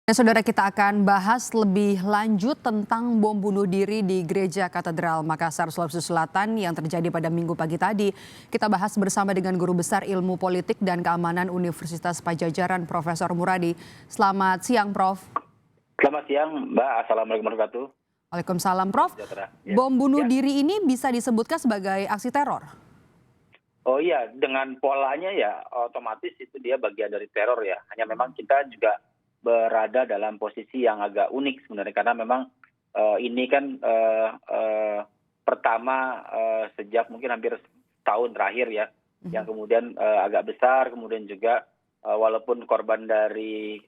Dan saudara, kita akan bahas lebih lanjut tentang bom bunuh diri di Gereja Katedral Makassar, Sulawesi Selatan yang terjadi pada Minggu pagi tadi. Kita bahas bersama dengan Guru Besar Ilmu Politik dan Keamanan Universitas Padjadjaran, Profesor Muradi. Selamat siang, Prof. Selamat siang, Mbak. Assalamualaikum warahmatullahi wabarakatuh. Waalaikumsalam, Prof. Ya. Bom bunuh Ya. diri ini bisa disebutkan sebagai aksi teror? Oh iya, dengan polanya ya otomatis itu dia bagian dari teror ya. Hanya memang kita juga berada dalam posisi yang agak unik sebenarnya karena memang ini kan pertama sejak mungkin hampir tahun terakhir ya, yang kemudian agak besar, kemudian juga walaupun korban dari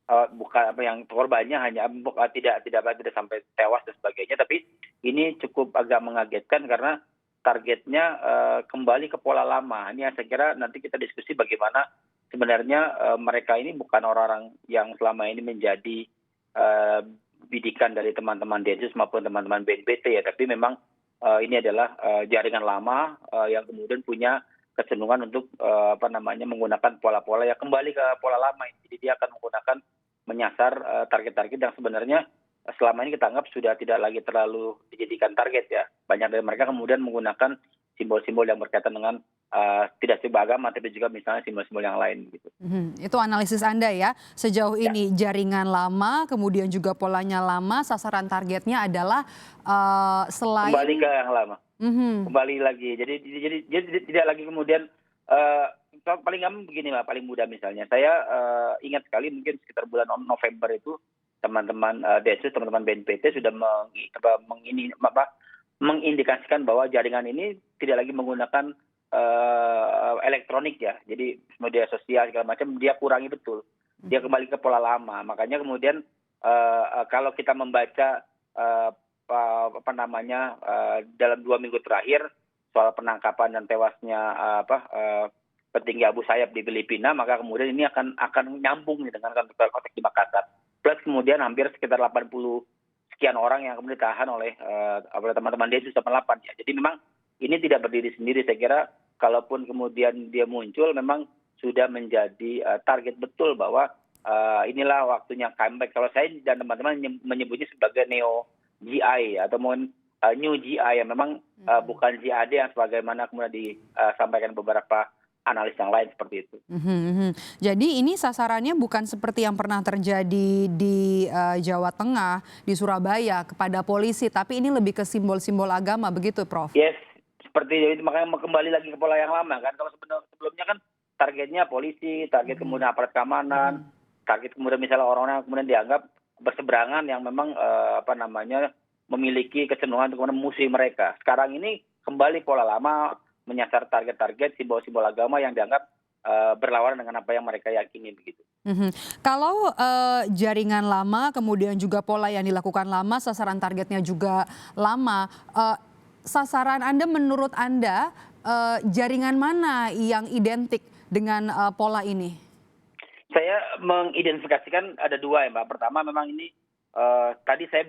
bukan apa yang korbannya hanya tidak sampai tewas dan sebagainya, tapi ini cukup agak mengagetkan karena targetnya kembali ke pola lama. Ini yang saya kira nanti kita diskusi bagaimana sebenarnya mereka ini bukan orang-orang yang selama ini menjadi bidikan dari teman-teman Densus maupun teman-teman BNPT ya, tapi memang ini adalah jaringan lama yang kemudian punya kecenderungan untuk menggunakan pola-pola ya kembali ke pola lama. Jadi dia akan menggunakan menyasar target-target yang sebenarnya selama ini kita anggap sudah tidak lagi terlalu dijadikan target ya. Banyak dari mereka kemudian menggunakan simbol-simbol yang berkaitan dengan tidak cuma agama, tapi juga misalnya simbol-simbol yang lain gitu. Itu analisis Anda ya. Sejauh ini jaringan lama, kemudian juga polanya lama, sasaran targetnya adalah selain Kembali ke yang lama. Kembali lagi. Jadi tidak lagi kemudian paling gampang begini Mbak, paling mudah misalnya. Saya ingat sekali mungkin sekitar bulan November itu teman-teman Densus, teman-teman BNPT sudah mengindikasikan bahwa jaringan ini tidak lagi menggunakan elektronik ya. Jadi media sosial segala macam dia kurangi betul. Dia kembali ke pola lama. Makanya kemudian kalau kita membaca dalam 2 minggu terakhir soal penangkapan dan tewasnya petinggi Abu Sayyaf di Filipina, maka kemudian ini akan nyambung nih dengan konteks di Makassar. Plus kemudian hampir sekitar 80 sekian orang yang kemudian ditahan oleh teman-teman Densus 88 ya. Jadi memang ini tidak berdiri sendiri. Saya kira kalaupun kemudian dia muncul memang sudah menjadi target betul bahwa inilah waktunya comeback. Kalau saya dan teman-teman menyebutnya sebagai neo GI atau mungkin new GI ya, memang bukan JAD yang sebagaimana kemudian disampaikan beberapa analis yang lain seperti itu. Jadi ini sasarannya bukan seperti yang pernah terjadi di Jawa Tengah, di Surabaya kepada polisi, tapi ini lebih ke simbol-simbol agama, begitu Prof? Yes, seperti itu, makanya kembali lagi ke pola yang lama kan. Kalau sebelumnya kan targetnya polisi, target kemudian aparat keamanan, target kemudian misalnya orang-orang yang kemudian dianggap berseberangan yang memang memiliki kecenderungan untuk memusuhi mereka. Sekarang ini kembali pola lama, menyasar target-target simbol-simbol agama yang dianggap berlawanan dengan apa yang mereka yakini begitu. Kalau jaringan lama, kemudian juga pola yang dilakukan lama, sasaran targetnya juga lama. Sasaran Anda, menurut Anda, jaringan mana yang identik dengan pola ini? Saya mengidentifikasikan ada 2 ya Mbak. Pertama memang ini tadi saya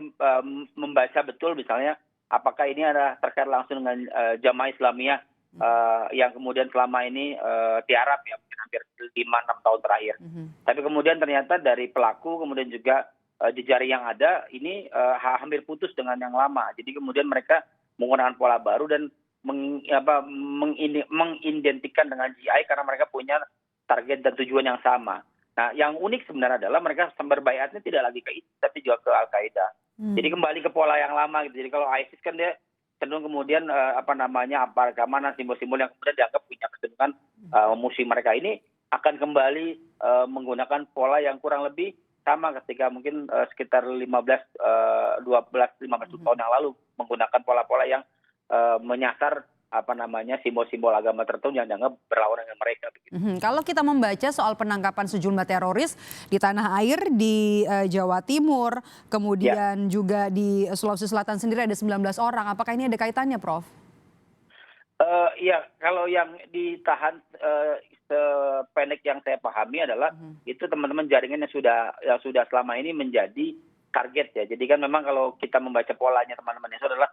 membaca betul misalnya apakah ini ada terkait langsung dengan Jamaah Islamiyah yang kemudian selama ini tiarap ya mungkin hampir 5-6 tahun terakhir. Tapi kemudian ternyata dari pelaku kemudian juga jejaring yang ada ini hampir putus dengan yang lama. Jadi kemudian mereka menggunakan pola baru dan mengidentikan dengan GI karena mereka punya target dan tujuan yang sama. Nah, yang unik sebenarnya adalah mereka berbaiatnya tidak lagi ke ISIS tapi juga ke Al-Qaeda. Jadi kembali ke pola yang lama gitu. Jadi kalau ISIS kan dia cenderung kemudian aparat keamanan, simbol-simbol yang kemudian dianggap punya kecenderungan memusuhi mereka, ini akan kembali menggunakan pola yang kurang lebih sama ketika mungkin sekitar 15 tahun yang lalu menggunakan pola-pola yang menyasar simbol-simbol agama tertentu yang dianggap berlawanan dengan mereka. Kalau kita membaca soal penangkapan sejumlah teroris di tanah air, di Jawa Timur, kemudian juga di Sulawesi Selatan sendiri ada 19 orang. Apakah ini ada kaitannya, Prof? Iya, kalau yang ditahan sependek yang saya pahami adalah itu teman-teman jaringan yang sudah selama ini menjadi target ya. Jadi kan memang kalau kita membaca polanya teman-teman itu adalah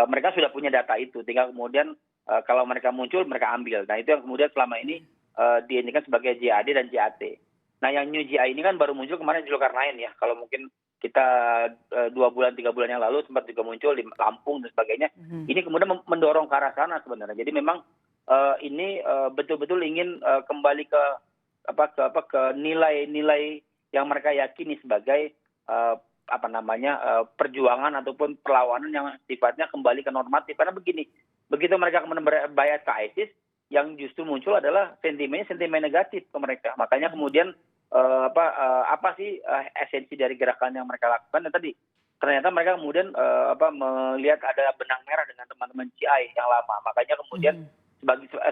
mereka sudah punya data itu, tinggal kemudian kalau mereka muncul mereka ambil. Nah itu yang kemudian selama ini diindikan sebagai JAD dan JAT. Nah, yang New GI ini kan baru muncul kemarin di Zulkarnain ya. Kalau mungkin kita 2 bulan 3 bulan yang lalu sempat juga muncul di Lampung dan sebagainya. Ini kemudian mendorong ke arah sana sebenarnya. Jadi memang ini betul-betul ingin kembali ke ke nilai-nilai yang mereka yakini sebagai perjuangan ataupun perlawanan yang sifatnya kembali ke normatif. Karena begini, begitu mereka kemudian berbayat ke ISIS, yang justru muncul adalah sentimen negatif ke mereka. Makanya kemudian apa sih esensi dari gerakan yang mereka lakukan? Dan tadi ternyata mereka kemudian melihat ada benang merah dengan teman-teman GI yang lama. Makanya kemudian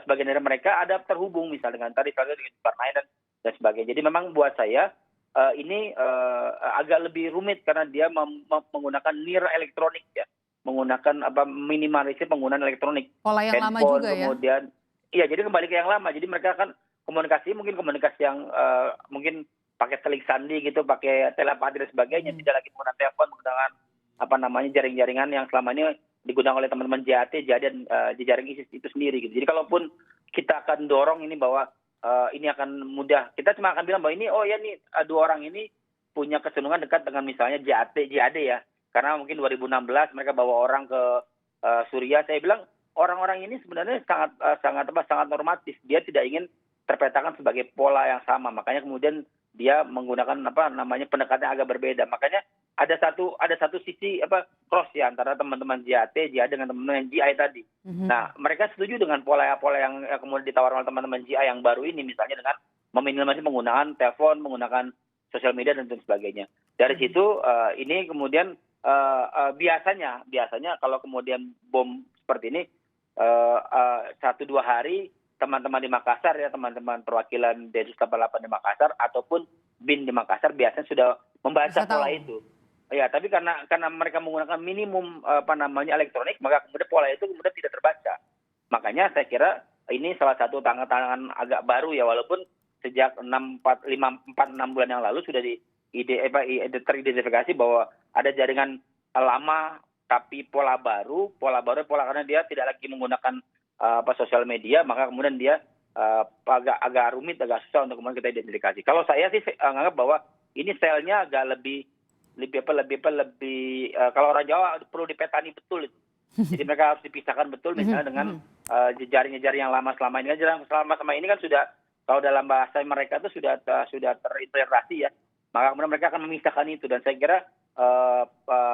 sebagian dari mereka ada terhubung misalnya dengan tadi dengan Zulkarnain dan sebagainya. Jadi memang buat saya ini agak lebih rumit karena dia menggunakan NIR elektronik ya, menggunakan minimalisir penggunaan elektronik. Pola yang lama Handphone, juga ya. kemudian iya, jadi kembali ke yang lama. Jadi mereka akan komunikasi yang mungkin pakai telik sandi gitu, pakai telepati dan sebagainya, tidak lagi menggunakan telepon, menggunakan jaring-jaringan yang selama ini digunakan oleh teman-teman JAT dan jejaring ISIS itu sendiri gitu. Jadi kalaupun kita akan dorong ini bahwa ini akan mudah, kita cuma akan bilang bahwa ini dua orang ini punya kecenderungan dekat dengan misalnya JAD ya, karena mungkin 2016 mereka bawa orang ke Suriah. Saya bilang orang-orang ini sebenarnya sangat normatif. Dia tidak ingin terpetakan sebagai pola yang sama. Makanya kemudian dia menggunakan pendekatan agak berbeda. Makanya ada satu sisi cross ya antara teman-teman JAD dengan teman-teman GI tadi. Nah, mereka setuju dengan pola-pola yang kemudian ditawarkan oleh teman-teman GI yang baru ini, misalnya dengan meminimalisir penggunaan telepon, menggunakan sosial media dan sebagainya. Dari situ ini kemudian biasanya kalau kemudian bom seperti ini 1-2 hari teman-teman di Makassar ya, teman-teman perwakilan Densus 88 di Makassar ataupun BIN di Makassar biasanya sudah membaca pola itu. Ya, tapi karena mereka menggunakan minimum elektronik, maka kemudian pola itu kemudian tidak terbaca. Makanya saya kira ini salah satu tangan-tangan agak baru ya, walaupun sejak 4-6 bulan yang lalu sudah teridentifikasi bahwa ada jaringan lama tapi pola baru karena dia tidak lagi menggunakan sosial media, maka kemudian dia agak rumit, agak susah untuk kemudian kita identifikasi. Kalau saya sih menganggap bahwa ini selnya agak lebih kalau orang Jawa perlu dipetani betul itu. Jadi mereka harus dipisahkan betul misalnya dengan jejaring yang lama selama ini. Selama ini kan sudah, kalau dalam bahasa mereka itu sudah terintegrasi ya. Maka kemudian mereka akan memisahkan itu, dan saya kira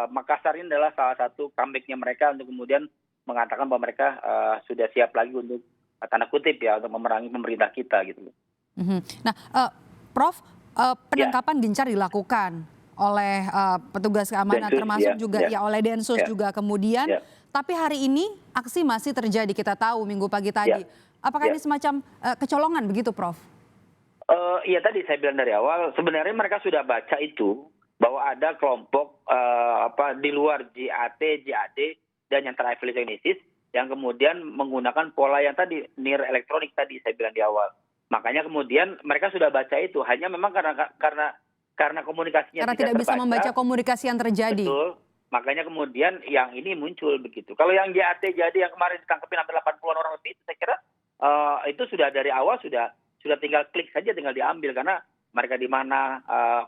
Makassar ini adalah salah satu comeback-nya mereka untuk kemudian mengatakan bahwa mereka sudah siap lagi untuk tanda kutip ya untuk memerangi pemerintah kita gitu. Nah, Prof, penangkapan gencar dilakukan oleh petugas keamanan termasuk juga ya oleh Densus juga kemudian. Tapi hari ini aksi masih terjadi, kita tahu minggu pagi tadi. Apakah ini semacam kecolongan begitu, Prof? Iya, tadi saya bilang dari awal sebenarnya mereka sudah baca itu bahwa ada kelompok di luar JAD dan yang terafiliasi ISIS yang kemudian menggunakan pola yang tadi NIR elektronik tadi saya bilang di awal. Makanya kemudian mereka sudah baca itu, hanya memang karena komunikasinya tidak bisa membaca komunikasi yang terjadi. Betul. Makanya kemudian yang ini muncul begitu. Kalau yang JAD yang kemarin ditangkapin hampir 80-an orang lebih, saya kira itu sudah dari awal sudah tinggal klik saja, tinggal diambil, karena mereka di mana,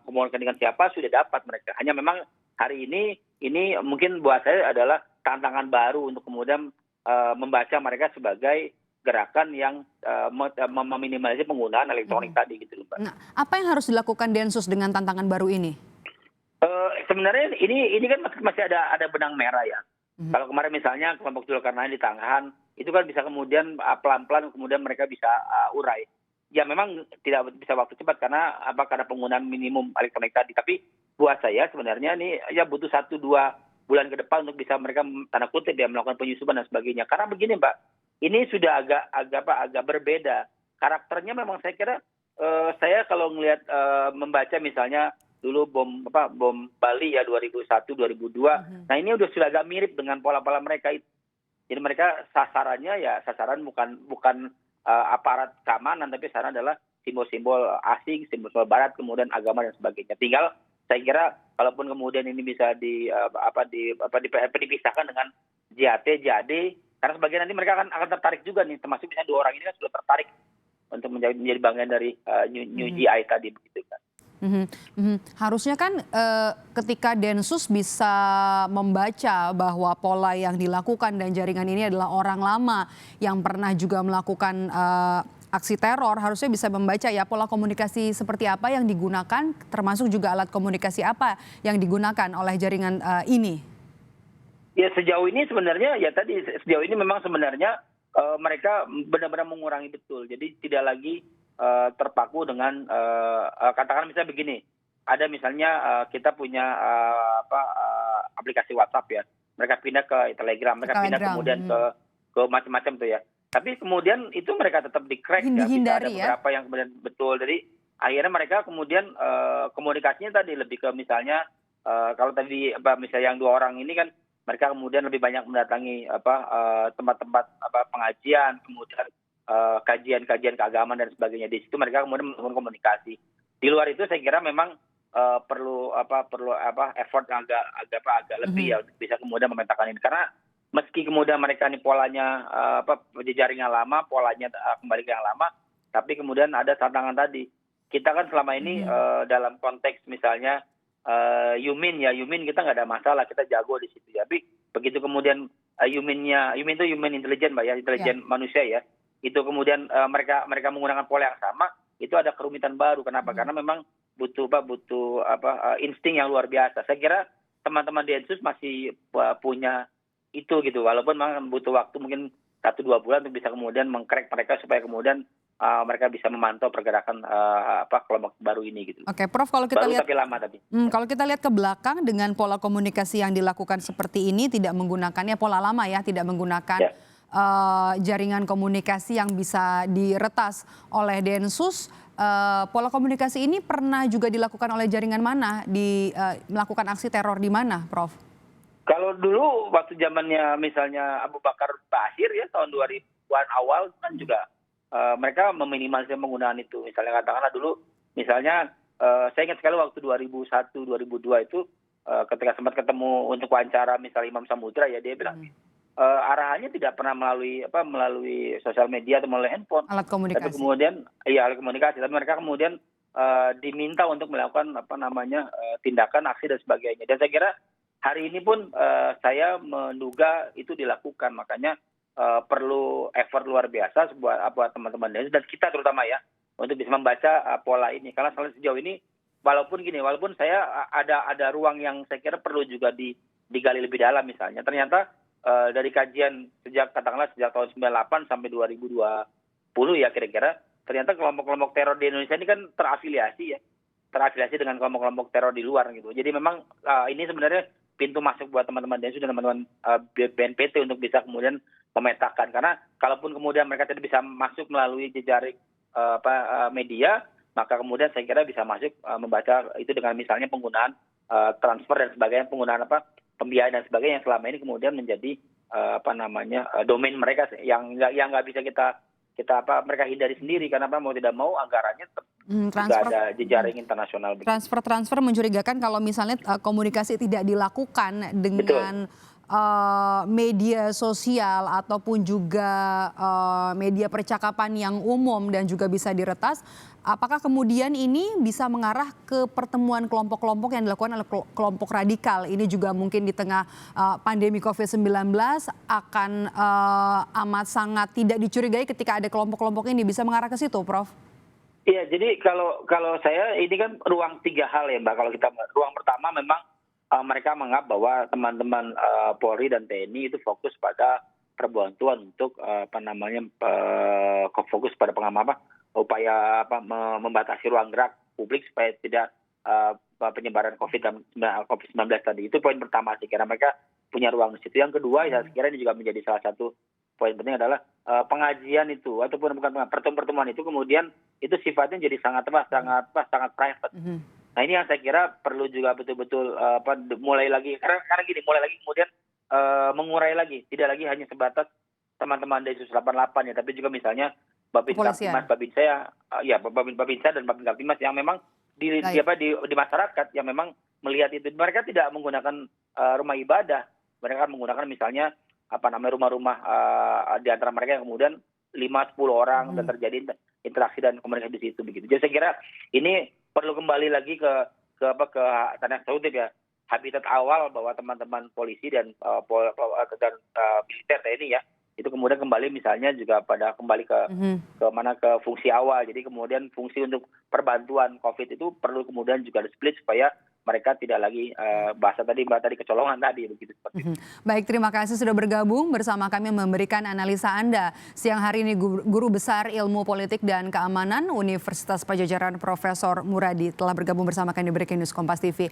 komunikasi dengan siapa sudah dapat mereka. Hanya memang hari ini mungkin buat saya adalah tantangan baru untuk kemudian membaca mereka sebagai gerakan yang meminimalisir penggunaan elektronik tadi gitu loh, Mbak. Nah, apa yang harus dilakukan Densus dengan tantangan baru ini? Sebenarnya ini kan masih ada benang merah ya. Kalau kemarin misalnya kelompok Zulkarnain ditahan, itu kan bisa kemudian pelan-pelan kemudian mereka bisa urai. Ya memang tidak bisa waktu cepat karena penggunaan minimum elektronik tadi. Tapi buat saya sebenarnya ini ya butuh 1-2 bulan ke depan untuk bisa mereka tanda kutip ya melakukan penyusupan dan sebagainya. Karena begini, Mbak, ini sudah agak berbeda. Karakternya memang saya kira saya kalau melihat membaca misalnya dulu bom Bali ya 2001 2002. Nah, ini sudah agak mirip dengan pola-pola mereka itu. Jadi mereka sasaran bukan aparat keamanan, tapi sana adalah simbol-simbol asing, simbol-simbol barat, kemudian agama dan sebagainya. Tinggal saya kira kalaupun kemudian ini bisa dipisahkan dengan JAD, karena sebagian nanti mereka akan tertarik juga nih, termasuk misalnya 2 orang ini kan sudah tertarik untuk menjadi bagian dari new GI tadi begitu kan. Mhm, mhm. Harusnya kan ketika Densus bisa membaca bahwa pola yang dilakukan dan jaringan ini adalah orang lama yang pernah juga melakukan aksi teror, harusnya bisa membaca ya pola komunikasi seperti apa yang digunakan, termasuk juga alat komunikasi apa yang digunakan oleh jaringan ini. Ya sejauh ini sebenarnya ya tadi sejauh ini memang sebenarnya mereka benar-benar mengurangi betul. Jadi tidak lagi terpaku dengan katakan misalnya begini, ada misalnya kita punya aplikasi WhatsApp ya, mereka pindah ke Telegram, mereka pindah Telegram, kemudian ke macam-macam tuh ya. Tapi kemudian itu mereka tetap di-crack ya, bisa ada dihindari ya. beberapa yang kemudian betul. Jadi akhirnya mereka kemudian komunikasinya tadi lebih ke misalnya kalau tadi misalnya yang 2 orang ini kan mereka kemudian lebih banyak mendatangi tempat-tempat pengajian, kemudian kajian-kajian keagamaan dan sebagainya. Di situ mereka kemudian melakukan komunikasi. Di luar itu saya kira memang perlu effort yang agak lebih ya untuk bisa kemudian memetakan ini. Karena meski kemudian mereka ini polanya jaringan lama, polanya kembali ke yang lama, tapi kemudian ada tantangan tadi. Kita kan selama ini dalam konteks misalnya Yumin kita nggak ada masalah, kita jago di situ. Tapi begitu kemudian Yumin itu human intelligence Mbak ya, intelijen manusia ya. Itu kemudian mereka menggunakan pola yang sama, itu ada kerumitan baru. Kenapa? Karena memang butuh insting yang luar biasa. Saya kira teman-teman Densus masih punya itu gitu, walaupun memang butuh waktu mungkin 1-2 bulan untuk bisa kemudian mengcrack mereka supaya kemudian mereka bisa memantau pergerakan kelompok baru ini gitu. Oke, Prof, kalau kita Baru lihat tapi lama tapi. kalau kita lihat ke belakang dengan pola komunikasi yang dilakukan seperti ini, tidak menggunakannya pola lama ya, tidak menggunakan jaringan komunikasi yang bisa diretas oleh Densus. Pola komunikasi ini pernah juga dilakukan oleh jaringan mana, melakukan aksi teror di mana, Prof? Kalau dulu waktu zamannya misalnya Abu Bakar Bashir ya tahun 2000-an awal kan juga mereka meminimalisir penggunaan itu. Misalnya katakanlah dulu misalnya saya ingat sekali waktu 2001-2002 itu ketika sempat ketemu untuk wawancara misalnya Imam Samudra ya, dia bilang arahannya tidak pernah melalui sosial media atau melalui handphone. Alat komunikasi. Tapi kemudian alat komunikasi, tapi mereka kemudian diminta untuk melakukan tindakan, aksi dan sebagainya. Dan saya kira hari ini pun saya menduga itu dilakukan, makanya perlu effort luar biasa buat teman-teman Densus dan kita terutama ya untuk bisa membaca pola ini. Karena sejauh ini walaupun saya ada ruang yang saya kira perlu juga digali lebih dalam misalnya. Ternyata dari kajian sejak tahun 98 sampai 2020 ya kira-kira, ternyata kelompok-kelompok teror di Indonesia ini kan terafiliasi dengan kelompok-kelompok teror di luar gitu. Jadi memang ini sebenarnya pintu masuk buat teman-teman Densus dan teman-teman BNPT untuk bisa kemudian memetakan. Karena kalaupun kemudian mereka tidak bisa masuk melalui jejaring media, maka kemudian saya kira bisa masuk membaca itu dengan misalnya penggunaan transfer dan sebagainya, penggunaan pembiayaan dan sebagainya yang selama ini kemudian menjadi domain mereka yang nggak bisa kita mereka hindari sendiri, karena mau tidak mau anggarannya juga ada jejaring internasional. Transfer mencurigakan kalau misalnya komunikasi tidak dilakukan dengan media sosial ataupun juga media percakapan yang umum dan juga bisa diretas. Apakah kemudian ini bisa mengarah ke pertemuan kelompok-kelompok yang dilakukan oleh kelompok radikal? Ini juga mungkin di tengah pandemi COVID-19 akan amat sangat tidak dicurigai ketika ada kelompok-kelompok ini, bisa mengarah ke situ, Prof? Iya, jadi kalau saya ini kan ruang 3 hal ya Mbak. Kalau kita ruang pertama memang mereka menganggap bahwa teman-teman Polri dan TNI itu fokus pada perbantuan untuk fokus pada upaya membatasi ruang gerak publik supaya tidak penyebaran COVID-19 tadi. Itu poin pertama sih, karena mereka punya ruang di situ. Yang kedua, ya saya kira ini juga menjadi salah satu poin penting adalah pengajian itu ataupun bukan pertemuan itu kemudian itu sifatnya jadi sangat private. Nah ini yang saya kira perlu juga betul-betul mulai lagi karena gini, mulai lagi kemudian mengurai lagi, tidak lagi hanya sebatas teman-teman Densus 88 ya, tapi juga misalnya Babin Kaptimas, Babinsa dan Babin Kaptimas yang memang di masyarakat yang memang melihat itu. Mereka tidak menggunakan rumah ibadah, mereka menggunakan misalnya rumah-rumah di antara mereka yang kemudian 5-10 orang dan terjadi interaksi dan komunikasi di situ begitu. Jadi saya kira ini perlu kembali lagi ke tanda kutip ya, habitat awal bahwa teman-teman polisi dan militer TNI ya itu kemudian kembali misalnya juga kembali ke fungsi awal. Jadi kemudian fungsi untuk perbantuan COVID itu perlu kemudian juga di-split supaya mereka tidak lagi bahasa tadi Mbak tadi kecolongan tadi begitu seperti itu. Baik, terima kasih sudah bergabung bersama kami memberikan analisa Anda. Siang hari ini Guru Besar Ilmu Politik dan Keamanan Universitas Padjadjaran Profesor Muradi telah bergabung bersama kami di Breaking News Kompas TV.